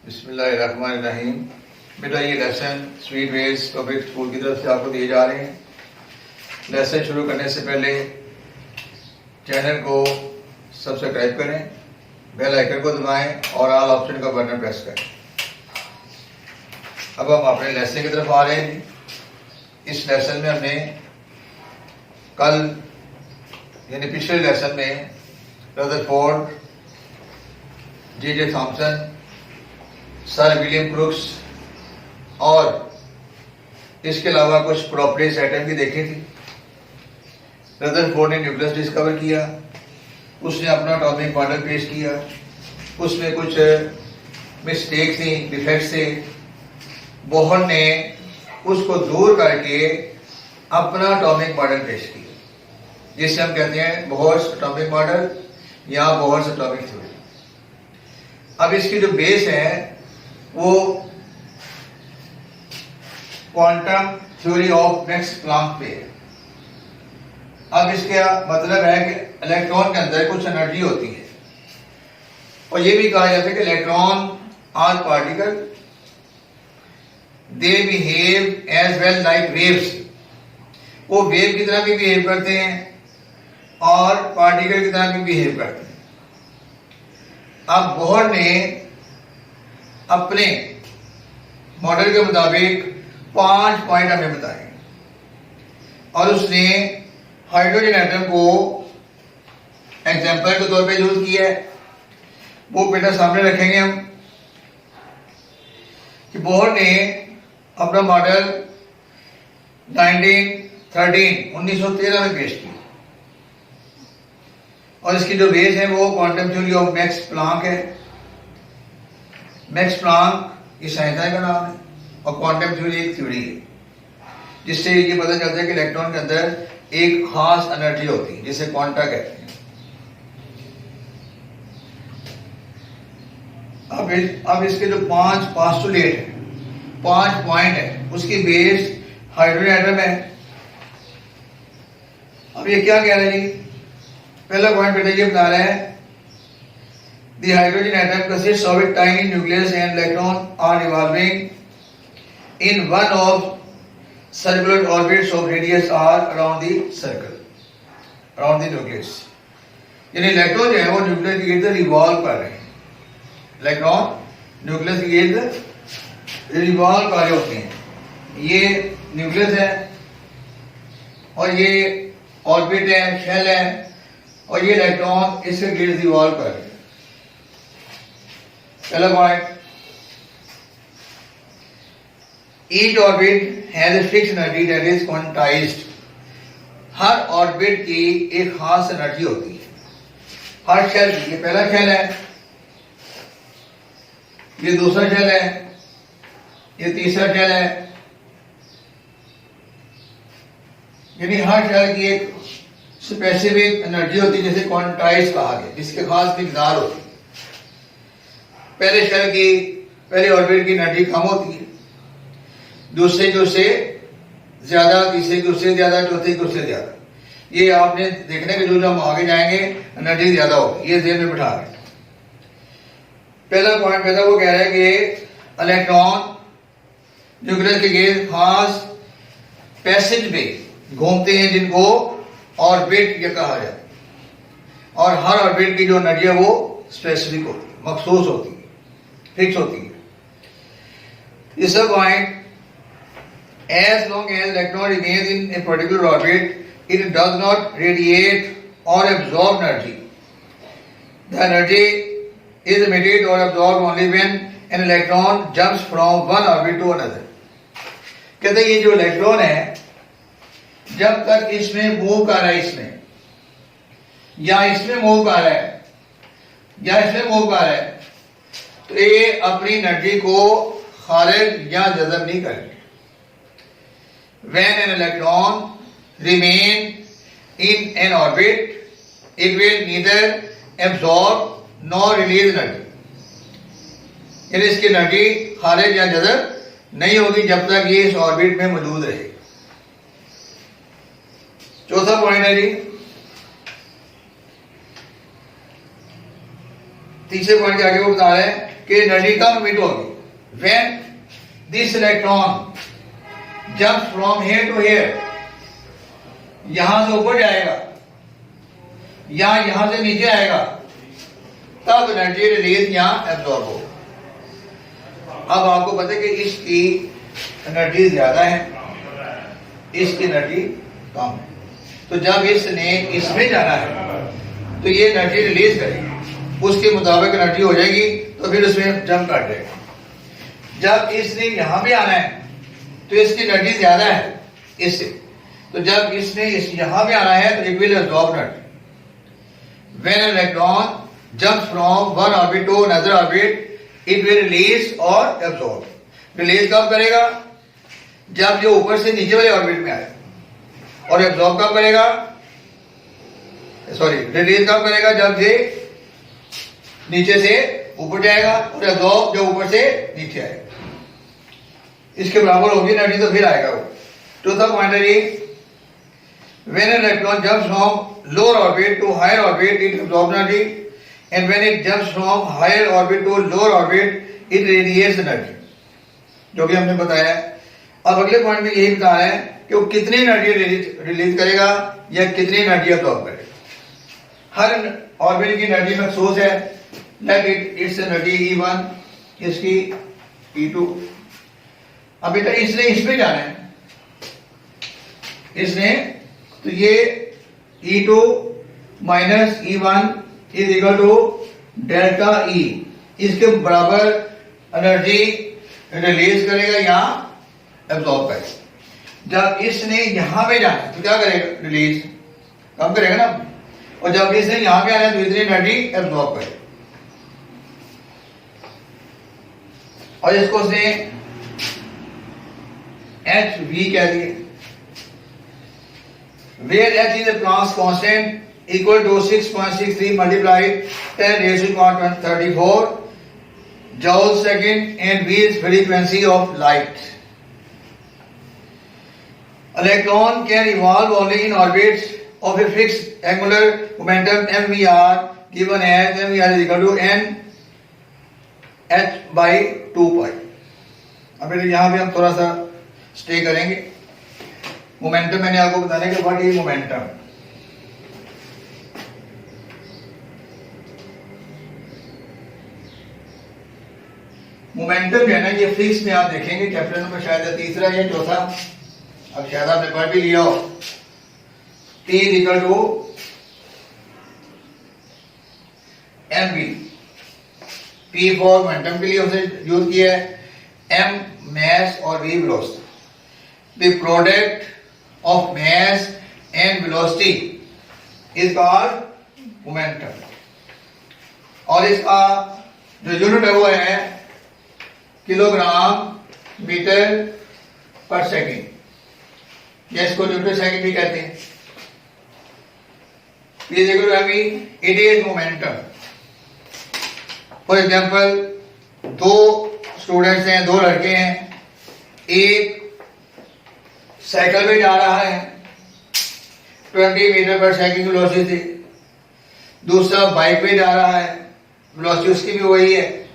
बिस्मिल्लाहिर्रहमानिर्रहीम। बेटा ये लेसन स्वीट वेज पब्लिक स्कूल की तरफ से आपको दिए जा रहे हैं। लेसन शुरू करने से पहले चैनल को सब्सक्राइब करें, बेल आइकन को दबाएं और ऑल ऑप्शन का बटन प्रेस करें। अब हम अपने लेसन की तरफ आ रहे हैं। इस लेसन में हमने कल यानी पिछले लेसन में Rutherford, J Thomson, sir William crooks और इसके अलावा कुछ प्रॉपर्टीज एटम की देखी थी। रदरफोर्ड ने न्यूक्लियस डिस्कवर किया, उसने अपना एटॉमिक मॉडल पेश किया, उसमें कुछ मिस्टेक थी, डिफेक्ट्स थे। बोहर ने उसको दूर करके अपना एटॉमिक मॉडल पेश किया, जिसे हम कहते हैं बोहर्स एटॉमिक मॉडल या बोहर्स एटॉमिक थ्योरी। अब इसकी जो बेस है वो quantum theory of max Planck पे है। अब इसका मतलब है कि इलेक्ट्रॉन के अंदर कुछ एनर्जी होती है और ये भी कहा जाता है कि electron are particle, they behave as well like waves. वो वेव की तरह भी बिहेव करते हैं और पार्टिकल की तरह भी बिहेव करते हैं। अब बोहर ने अपने मॉडल के मुताबिक 5 पॉइंट हमें बताए और उसने हाइड्रोजन एटम को एग्जाम्पल के तौर पे यूज किया है। वो बेटा सामने रखेंगे हम कि बोहर ने अपना मॉडल 1913 में पेश किया और इसकी जो बेस है वो quantum theory of max Planck है। मैक्स प्लांक इस संहिता का नाम है और क्वांटम थ्योरी एक थ्योरी है जिससे ये पता चलता है कि इलेक्ट्रॉन के अंदर एक खास एनर्जी होती है जिसे क्वांटा कहते हैं। अब इसके जो 5 पोस्टुलेट है, 5 पॉइंट है, उसकी बेस हाइड्रोजन एटम है। अब ये क्या कह रहे हैं जी? पहला पॉइंट बेटा ये बता रहे हैं the hydrogen atom consists of a tiny nucleus and electrons are revolving in one of circular orbits of radius r around the circle, around the nucleus। यानी इलेक्ट्रॉन जो है वो न्यूक्लियस के इर्द रिवॉल्व कर रहे हैं। इलेक्ट्रॉन न्यूक्लियस के इर्द रिवॉल्व कर रहे होते हैं। ये न्यूक्लियस है और ये ऑर्बिट है, शेल है और ये इलेक्ट्रॉन इसके गिर्द रिवॉल्व कर रहे हैं। पहला point, each orbit has a fixed energy that is quantized। Her orbit की एक खास एनर्जी होती है हर शेल की। ये पहला शेल है, ये दूसरा शेल है, ये तीसरा शेल है। यानी हर शेल की एक स्पेसिफिक एनर्जी होती है जिसे क्वांटाइज कहा गया, जिसके खास मिकदार होती है। पहले शेल की, पहले ऑर्बिट की एनर्जी कम होती है, दूसरे की उससे ज्यादा, तीसरे की उससे ज्यादा, चौथे की उससे ज्यादा। ये आपने देखने के जो हम आगे जाएंगे एनर्जी ज्यादा होगी, ये ध्यान में बिठा रहे। पहला पॉइंट पैदा वो कह रहा है कि इलेक्ट्रॉन न्यूक्लियस के गिर्द खास पैसेज में घूमते हैं जिनको ऑर्बिट ये कहा जाता है और हर ऑर्बिट की जो एनर्जी है वो स्पेसिफिक होती है, मखसूस होती है, फिक्स होती है। तीसरा point, as long as electron remains in a particular orbit, it does not radiate or absorb energy. The energy is emitted or absorbed only when an electron jumps from one orbit to another। कहते हैं ये जो electron है जब तक इसमें move कर रहा है, इसमें या इसमें मूव कर रहा है या इसमें मूव कर रहा है, तो ये अपनी एनर्जी को खारिज या जज़ब नहीं करेंगे। When an electron remain in an orbit, it will neither absorb nor release energy। यानी इसकी एनर्जी खारिज या जज़ब नहीं होगी जब तक ये इस ऑर्बिट में मौजूद रहे। चौथा पॉइंट है जी, तीसरे पॉइंट के आगे वो बता रहे हैं कि एनर्जी कम मिट होगी when this electron jumps from here to here, यहां से ऊपर जाएगा या यहां से नीचे आएगा, तब एनर्जी रिलीज यहां एब्जॉर्ब होगा। अब आपको पता है कि इसकी एनर्जी ज्यादा है, इसकी एनर्जी कम है, तो जब इसने इसमें जाना है तो ये एनर्जी रिलीज करेगी, उसके मुताबिक एनर्जी हो जाएगी, तो फिर उसमें जंप कर देगा। जब इसने यहां पे आना है तो इसकी एनर्जी ज्यादा है इससे, तो जब इसने इस यहां पे आना है तो it will absorb energy. When an electron jumps from one orbit to another orbit it will release और एब्जॉर्ब। रिलीज कब करेगा? जब जो ऊपर से नीचे वाले ऑर्बिट में आए, और एब्जॉर्ब कब करेगा? सॉरी, रिलीज कब करेगा? जब ये नीचे से ऊपर जाएगा, और एब्जॉर्ब जब ऊपर से नीचे आएगा। इसके बराबर होगी एनर्जी, तो फिर आएगा वो। चौथा पॉइंट है ये, when an electron jumps from lower orbit to higher orbit it absorb energy, and when it jumps from higher orbit to lower orbit it radiates energy, जो भी हमने बताया। अब अगले पॉइंट में यही बता रहे हैं कि वो कितनी एनर्जी रिलीज करेगा या कितनी एनर्जी एब्जॉर्ब करेगा। हर ऑर्बिट की एनर्जी मखसूस है, लेट इट्स एनर्जी E1, इसकी E2। अब बेटा इसने इसमें जाना है, इसने, तो ये E2 minus E1 is equal to delta E, इसके बराबर एनर्जी रिलीज करेगा या एब्जॉर्ब करेगा। जब इसने यहां पे जाना है तो क्या करेगा? रिलीज कम करेगा ना, और जब इसने यहां पे आना है तो इतनी एनर्जी एब्जॉर्ब करेगा। और इसको उसने HV कह दिया, where H is a Planck's constant equal to 6.63 multiplied 10 raised to power 34 joules second, and V is frequency of light. Electron can revolve only in orbits of a fixed angular momentum mvr, given as mvr is equal to n h by 2 pi। अब यहां भी हम थोड़ा सा stay करेंगे। Momentum मैंने आपको बताने के बाद, ये मोमेंटम, मोमेंटम जो है ना, ये फिजिक्स में आप देखेंगे चैप्टर नंबर शायद तीसरा या चौथा, अब शायद आपने पढ़ भी लिया हो। T is equal to mv, P for momentum के लिए उसे यूज किया है, m mass और v velocity। The product of mass and velocity is called momentum, और इसका जो यूनिट है वो है किलोग्राम मीटर पर सेकेंड, या इसको न्यूटन सेकेंड भी कहते हैं। It is momentum. For example, दो स्टूडेंट्स हैं, दो लड़के हैं, एक साइकिल पे जा रहा है 20 मीटर पर सेकंड की वेलोसिटी से, दूसरा बाइक पे जा रहा है, वेलोसिटी उसकी भी वही है,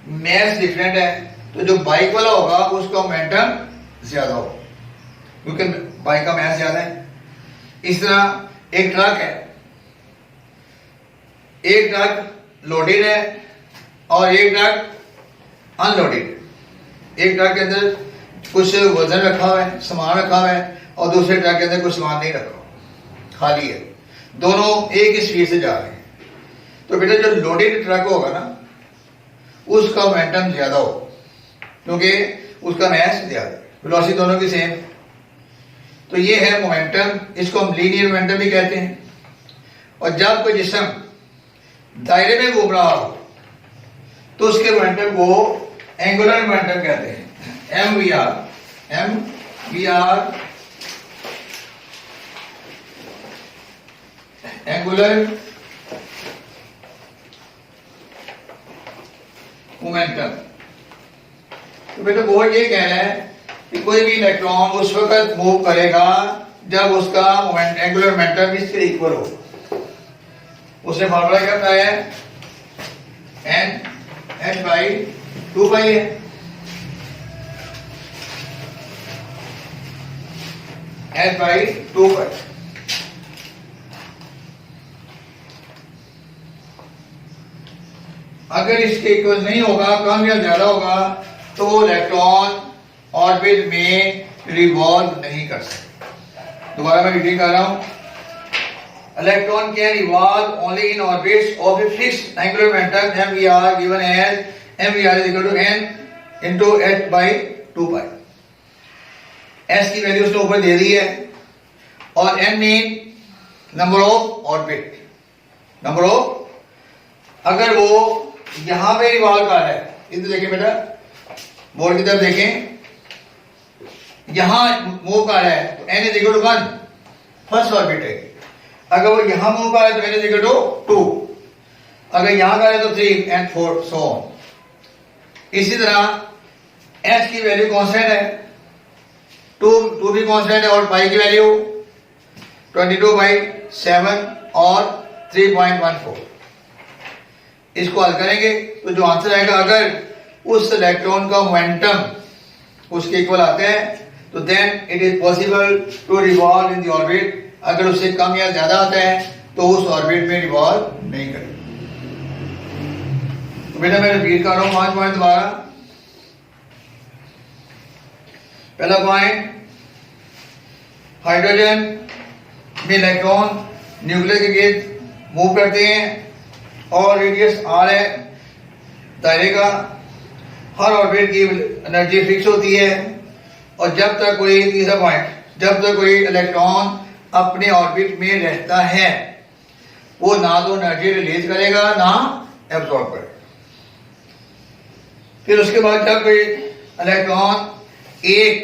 मैस डिफरेंट है, तो जो बाइक वाला होगा उसका मोमेंटम ज्यादा होगा क्योंकि बाइक का मैस ज्यादा है। इस तरह एक ट्रक है, एक ट्रक लोडेड है और एक ट्रक अनलोडेड। एक ट्रक के अंदर कुछ वजन रखा हुआ है, सामान रखा हुआ है, और दूसरे ट्रक के अंदर कुछ सामान नहीं रखा, खाली है, दोनों एक ही स्पीड से जा रहे हैं। तो बेटा जो लोडेड ट्रक होगा ना, उसका मोमेंटम ज्यादा हो क्योंकि उसका मैस ज्यादा, वेलोसिटी दोनों की सेम। तो ये है मोमेंटम, इसको हम लीनियर मोमेंटम भी कहते हैं। और जब कोई जिस्म दायरे में घूम रहा हो तो उसके मोमेंटम को एंगुलर मोमेंटम कहते हैं, MVR, एंगुलर मोमेंटम। तो बेटा वो ये कह रहा है कि कोई भी इलेक्ट्रॉन उस वक्त मूव करेगा जब उसका एंगुलर मोमेंटम इसके इक्वल हो। उसने फॉर्मूला क्या बताया है? h/2 है। h/2। अगर इसके इक्वल नहीं होगा, कम या ज्यादा होगा, तो वो इलेक्ट्रॉन ऑर्बिट में रिवॉल्व नहीं कर सकते। दोबारा मैं रिपीट कर रहा हूं, electron can revolve only in orbits of a fixed angular momentum mvr given as mvr is equal to n into h/2 s की वैल्यू उसने ऊपर दे दी है, और n mean number of orbit, number of. अगर वो यहां पे रिवॉल्व कर रहा है, इधर देखिए बेटा, बोर्ड की तरफ देखें, यहां मूव कर रहा है तो n is equal to 1 first orbit है। अगर वो यहां मूव कर रहा है तो n इज इक्वल टू 2, अगर यहां कर रहा है तो 3 एंड 4 सो ऑन। इसी तरह s की वैल्यू कांस्टेंट है, 2 भी कांस्टेंट है, और पाई की वैल्यू 22/7 और 3.14। इसको हल करेंगे तो जो आंसर आएगा, अगर उस इलेक्ट्रॉन का मोमेंटम उसके इक्वल आते हैं तो then it is possible to revolve in the orbit. अगर उससे कम या ज्यादा आता है तो उस ऑर्बिट में रिवॉल्व नहीं करेगा। तो बेटा मैं रिपीट कर रहा हूं 5 पॉइंट दोबारा। पहला पॉइंट, हाइड्रोजन में इलेक्ट्रॉन न्यूक्लियस के गिर्द मूव करते हैं और रेडियस r है दायरे का। हर ऑर्बिट की एनर्जी फिक्स होती है, और जब तक कोई, तीसरा पॉइंट, जब तक कोई इलेक्ट्रॉन अपने ऑर्बिट में रहता है वो ना तो एनर्जी रिलीज करेगा ना एब्जॉर्ब करेगा। फिर उसके बाद जब कोई इलेक्ट्रॉन एक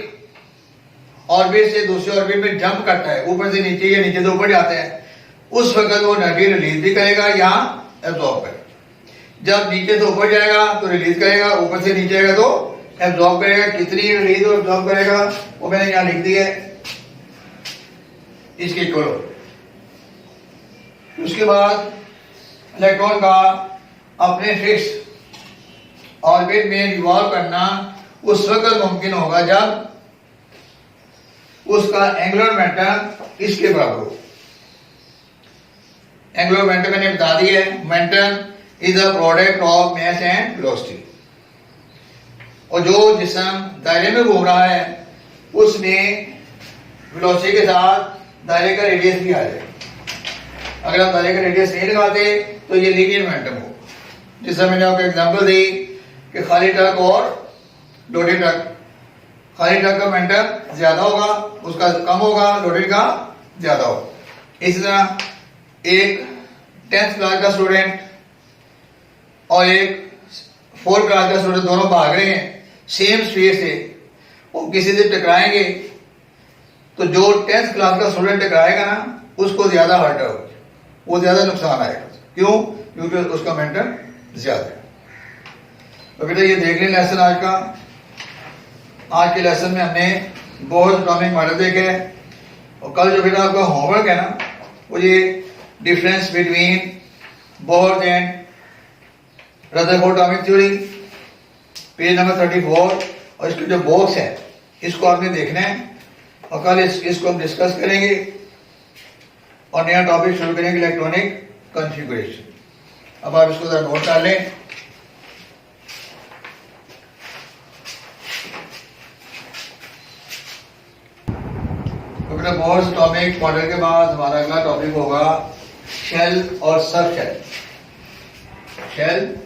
ऑर्बिट से दूसरे ऑर्बिट में जंप करता है, ऊपर से नीचे या नीचे से ऊपर जाता है, उस वक्त वो एनर्जी रिलीज भी करेगा या एब्जॉर्ब करेगा। जब नीचे से ऊपर जाएगा तो रिलीज करेगा, ऊपर से नीचे आएगा तो एब्जॉर्ब करेगा। कितनी रिलीज और एब्जॉर्ब करेगा वो मैंने यहां लिख दिया है, इसके इक्वल। उसके बाद इलेक्ट्रॉन का अपने फिक्स ऑर्बिट में रिवॉल्व करना उस वक्त मुमकिन होगा जब उसका एंगुलर मोमेंटम इसके बराबर हो। एंगुलर मोमेंटम मैंने बता दिया है, momentum is a product of mass and velocity. और जो जिस्म दायरे में घूम रहा है उसमें वेलोसिटी के साथ दायरे का रेडियस भी आ जाएगा। अगर आप दायरे का रेडियस नहीं लगाते तो ये लीनियर मोमेंटम हो। जैसा मैंने आपको एग्जांपल दी कि खाली ट्रक और लोडेड ट्रक, खाली ट्रक का मोमेंटम ज्यादा होगा, उसका कम होगा, लोडेड का ज्यादा होगा। इसी तरह एक 10th क्लास का स्टूडेंट और एक 4th क्लास का स्टूडेंट दोनों भाग रहे हैं सेम स्पीड से, वो किसी से टकराएंगे तो जो 10th क्लास का स्टूडेंट टकराएगा ना उसको ज्यादा हर्ट होगा, वो ज्यादा नुकसान आएगा। क्यों? क्योंकि उसका मोमेंटम ज्यादा है। तो बेटा ये देख लें लेसन आज का। आज के लेसन में हमने बोहर एटॉमिक मॉडल देखे, और कल जो बेटा आपका होमवर्क है ना वो ये difference between Bohr and Rutherford atomic theory, page number 34, और इसके जो बॉक्स है इसको आपने देखना है, और कल इसको हम डिस्कस करेंगे और नया टॉपिक शुरू करेंगे, इलेक्ट्रॉनिक कॉन्फ़िगरेशन। अब आप इसको जरा नोट कर लें। बोहर एटॉमिक मॉडल के बाद हमारा अगला टॉपिक होगा शेल और sub shell. Shell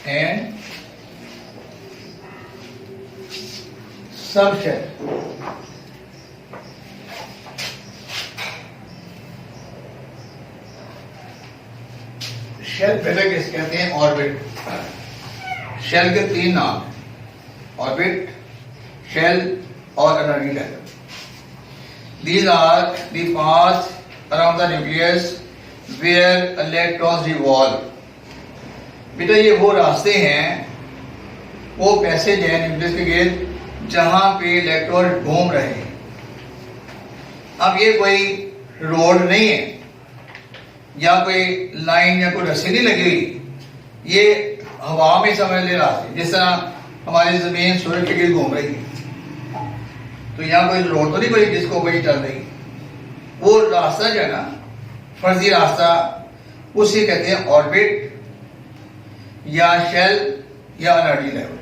and sub shell. Shell पहले किस कहते हैं? ऑर्बिट। शेल के 3 नाम हैं, ऑर्बिट, शेल और energy level. These are the paths around the nucleus where electrons revolve. बेटा ये वो रास्ते हैं, वो पैसेज है न्यूक्लियस के गिर्द जहां पे इलेक्ट्रॉन घूम रहे हैं। अब ये कोई रोड नहीं है, या कोई लाइन या कोई रस्सी नहीं लगी हुई, ये हवा में समझ ले रास्ते, जिस तरह हमारी जमीन सूरज के गिर्द घूम रही है, तो यहाँ कोई रोड तो नहीं कोई जिसको कोई चल रही, वो रास्ता जो है ना फर्जी रास्ता, उसे कहते हैं ऑर्बिट या शेल या एनर्जी लेवल।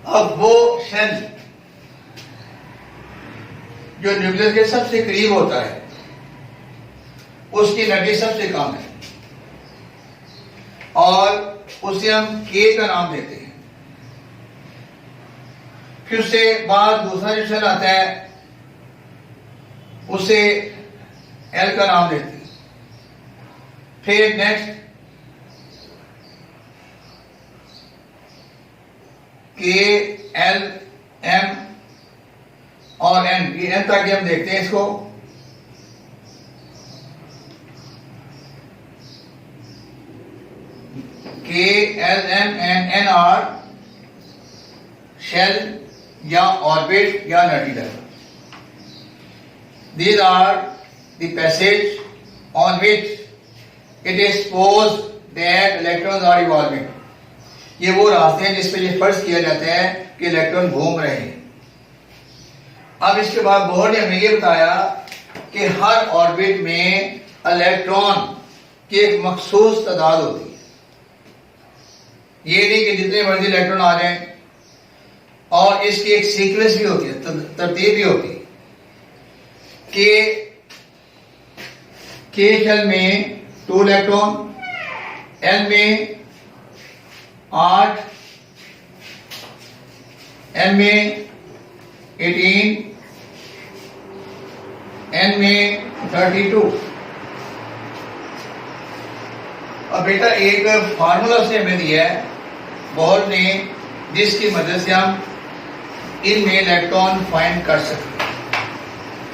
अब वो शेल जो न्यूक्लियस के सबसे करीब होता है, उसकी एनर्जी सबसे कम है और उसे हम के का नाम देते हैं। फिर उससे बाद दूसरा जो शेल आता है उसे एल का नाम देते हैं। फिर नेक्स्ट के, एल, एम और एन, ये एन तक हम देखते हैं इसको। K, L, M and N are shell या ऑर्बिट या energy level. These are the passage on which it is supposed that electrons are evolving. ये वो रास्ते हैं जिस पे ये फर्ज किया जाता है कि इलेक्ट्रॉन घूम रहे हैं। अब इसके बाद बोहर ने हमें ये बताया कि हर ऑर्बिट में इलेक्ट्रॉन की एक मखसूस तादाद होती है। ये नहीं कि जितने मर्जी इलेक्ट्रॉन आ जाएं, और इसकी एक सीक्वेंस भी होती है, तरतीब भी होती है के शेल में 2 इलेक्ट्रॉन, एल में 8, एम में 18, एन में 32। अब बेटा एक फार्मूला से हमें दिया है बोहर ने, जिसकी मदद से हम इनमें इलेक्ट्रॉन फाइंड कर सकते हैं।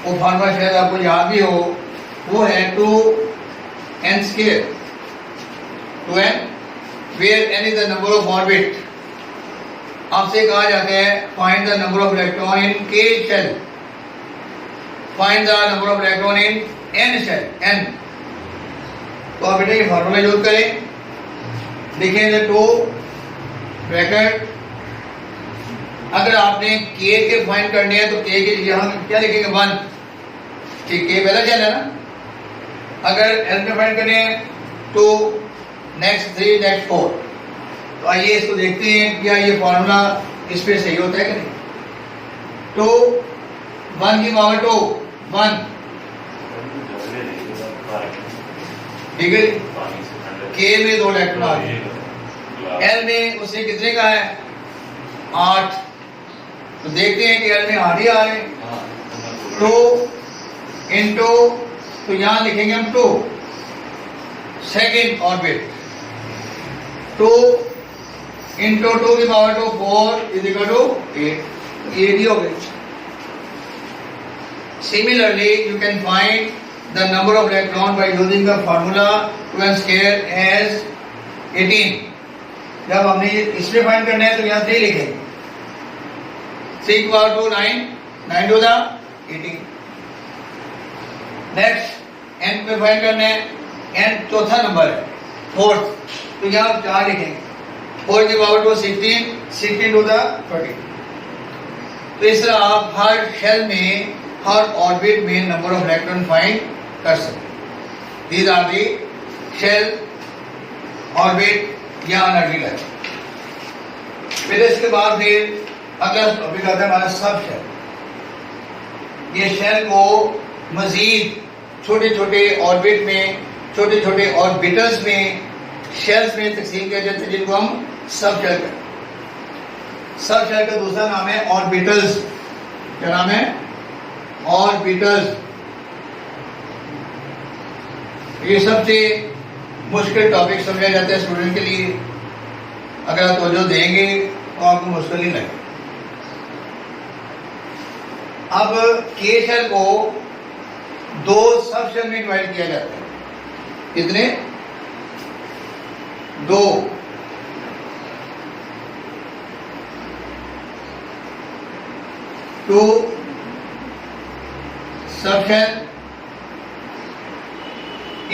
वो फार्मूला शायद आपको याद भी हो, वो है 2n², 2n, where n is the number of orbit। आपसे कहा जाता है find the number of electron in k shell, find the number of electron in n shell, n। तो आप बेटा ये फार्मूला यूज करें, देखें 2 ब्रैकेट, अगर आपने k के फाइंड करने हैं तो k के यहां क्या लिखेंगे 1, कि k पहला चल है ना। अगर l में फाइंड करने हैं तो नेक्स्ट 3, नेक्स्ट 4। तो आइए इसको देखते हैं क्या ये फार्मूला इस पे सही होता है कि नहीं। तो 1 की पावर 2, 1, ठीक है। k में 2 इलेक्ट्रॉन आ गए, l में उससे कितने का है 8। तो देखते हैं कि l में 8 ही आ रहे हैं। 2 इंटू, तो यहां लिखेंगे हम 2, सेकेंड ऑर्बिट, 2 इंटू 2 की पावर 2, 4 इज इक्वल टू 8। ये भी हो गए। Similarly you can find the number of electron by using the formula 2n² as 18। जब हमने इसमें फाइंड करना है तो यहाँ 3 लिखेंगे, 3 की power 2, 9, 9 to the 18। Next n पे फाइंड करना है, n चौथा नंबर है, 4, तो यहाँ 4 लिखेंगे, 4 की पावर 2, 16, 16 टू द 30। तो इस तरह आप हर शेल में, हर ऑर्बिट में नंबर ऑफ इलेक्ट्रॉन फाइंड कर सकते हैं। These are the shell, orbit या एनर्जी लेवल। फिर इसके बाद फिर अगला टॉपिक आता है हमारा सब शेल। ये शेल को मजीद छोटे छोटे ऑर्बिट में, छोटे छोटे ऑर्बिटल्स में, शेल्स में तकसीम किया जाता है, जिनको हम सब शेल कहते हैं। सब शेल का दूसरा नाम है ऑर्बिटल्स। क्या नाम है? ऑर्बिटल्स। ये सबसे मुश्किल टॉपिक समझा जाता है स्टूडेंट के लिए। अगर आप तवज्जो देंगे तो आपको मुश्किल नहीं लगेगा। अब के शेल को 2 सब शेल में डिवाइड किया जाता है। कितने? 2। सब शेल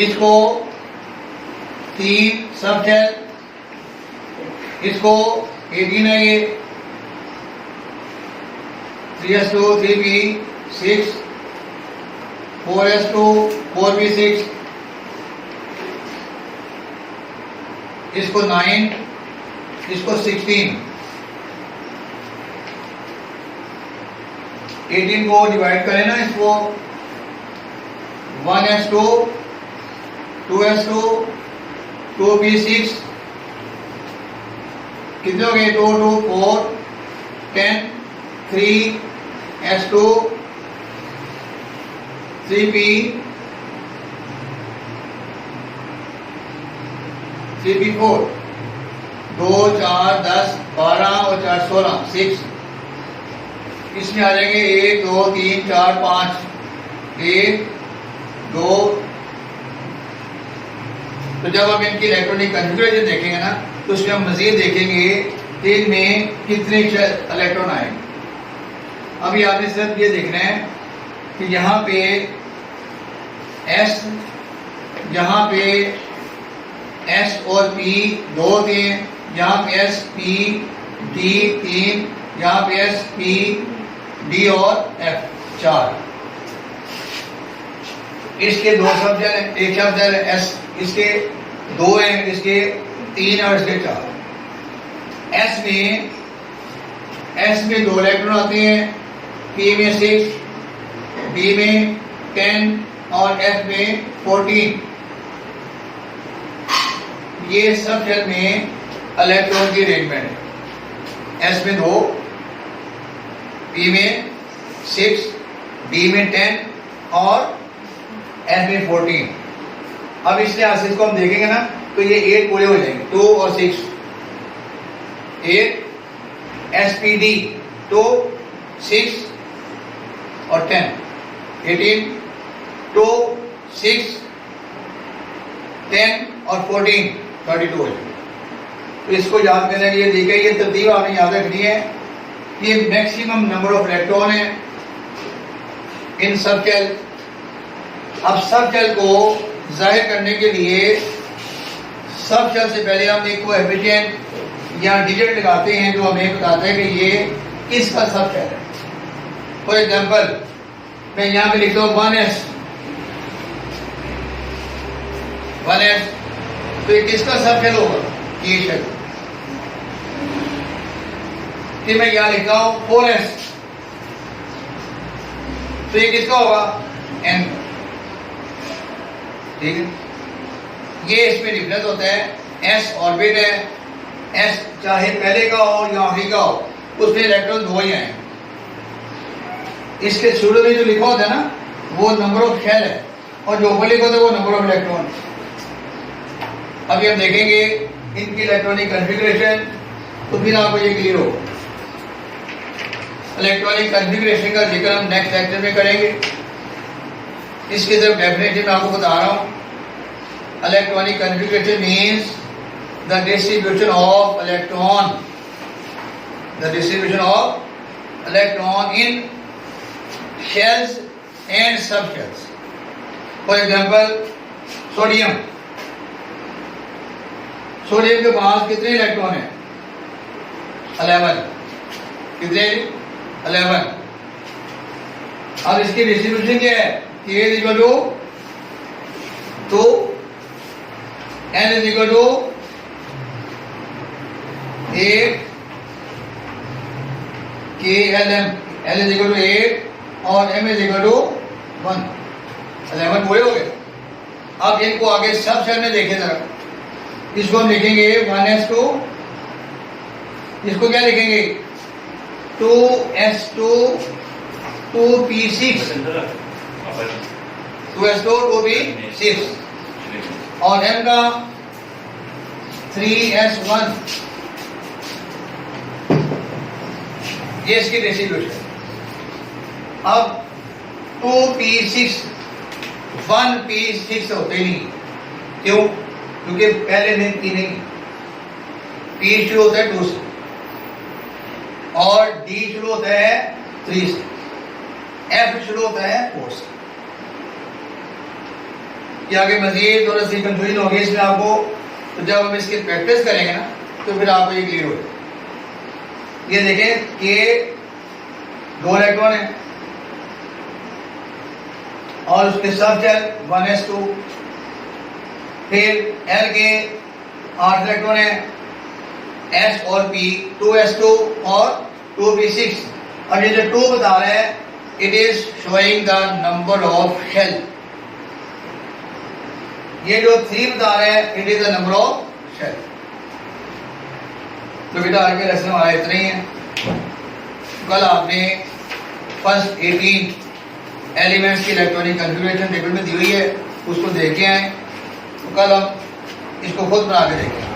इसको 3 सब शेल, इसको 18 है ये, 3s2 3p6, 4s2 4p6, इसको 9, इसको 16, 18 को डिवाइड करें ना, इसको 1s2 2s2 2p6, कितने हो गए 2 2 4 10, 3s2 3p 3p4, 2 4 10 12 और 4 16 6, इसमें आ जाएंगे 1 2 3 4 5, 1 2। तो जब हम इनकी इलेक्ट्रॉनिक कॉन्फ़िगरेशन देखेंगे ना, तो उसमें हम मजीद देखेंगे कि इनमें कितने इलेक्ट्रॉन आएंगे। अभी आपने सिर्फ ये देखना है कि यहाँ पे S, यहाँ पे S और P 2 थे, यहाँ पे S P D 3, यहाँ पे S P D और F 4। इसके 2 सब शेल हैं, एक सब शेल है S, इसके 2 हैं, इसके 3 और इसके 4। S में 2 इलेक्ट्रॉन आते हैं, P में 6, D में 10 और F में 14। ये सब शेल में इलेक्ट्रॉन की अरेंजमेंट है। S में 2, P में 6, D में 10 और F में 14। अब इस लिहाज से इसको हम देखेंगे ना, तो ये 8 पूरे हो जाएंगे, 2 और 6 8, SPD 2 6 और 10 18, 2 6 10 और 14 32 हो जाएंगे। तो इसको याद करने के लिए देखिए, ये तरतीब आपने याद रखनी है। ये मैक्सिमम नंबर ऑफ इलेक्ट्रॉन है इन सब शेल। अब सब शेल को जाहिर करने के लिए सब शेल से पहले हम एक कोएफिशिएंट या डिजिट लगाते हैं जो हमें बताता है कि ये किसका सब शेल है। फॉर एग्जाम्पल मैं यहाँ पे लिखता हूँ 1s, तो ये किसका सब शेल होगा, ये शेल। फिर मैं यहाँ लिखता हूँ 4s, तो ये किसका होगा, n। ठीक है, ये इसमें डिफरेंस होता है। s ऑर्बिट है, s चाहे पहले का हो या आखिरी का हो, उसमें इलेक्ट्रॉन 2 ही आएंगे। इसके शुरू में जो लिखा होता है ना, वो नंबर ऑफ शेल है, और जो ऊपर लिखा होता है वो नंबर ऑफ इलेक्ट्रॉन। अभी हम देखेंगे इनकी इलेक्ट्रॉनिक कॉन्फ़िगरेशन, तो फिर आपको ये क्लियर हो। इलेक्ट्रॉनिक कॉन्फ़िगरेशन का जिक्र हम नेक्स्ट लेक्चर में करेंगे। इसकी तरफ डेफिनेशन मैं आपको बता रहा हूँ। Electronic configuration means the distribution of electron in shells and सब शेल्स। फॉर एग्जाम्पल सोडियम के पास कितने इलेक्ट्रॉन है, 11। कितने, 11। अब इसकी डिस्ट्रीब्यूशन क्या है, K is equal to 2, N is equal to 8, KLM, L is equal to 8 और M is equal to 1। 11 पूरे हो गए। अब इनको आगे सब शेल में देखें जरा। इसको हम लिखेंगे 1s2, इसको क्या लिखेंगे 2s2 2p6, 2s2 2p6 और m का 3s1। ये इसकी डिस्ट्रीब्यूशन। अब 2p6 1p6 होते नहीं, क्यों? क्योंकि पहले दिन P नहीं, P शुरू होता है 2 से और D शुरू होता है 3 से, F शुरू होता है 4 से। कि आगे मजीद थोड़ा सी कंफ्यूजन होगी इसमें आपको, तो जब हम इसकी प्रैक्टिस करेंगे ना तो फिर आपको ये क्लियर हो जाएगा। ये देखें कि 2 इलेक्ट्रॉन है और उसके सब शेल 1s2, फिर L के 8 इलेक्ट्रॉन है, S और P 2s2 और 2p6। और ये जो 2 बता रहे हैं, it is showing the number of shell. ये जो 3 बता रहे हैं, it is the number of shell. तो बेटा आज के लेसन हमारा इतना ही है। कल आपने फर्स्ट 18 एलिमेंट्स की इलेक्ट्रॉनिक कन्फिगरेशन टेबल में दी हुई है, उसको देख के आए। तो कल हम इसको खुद बना के देखें।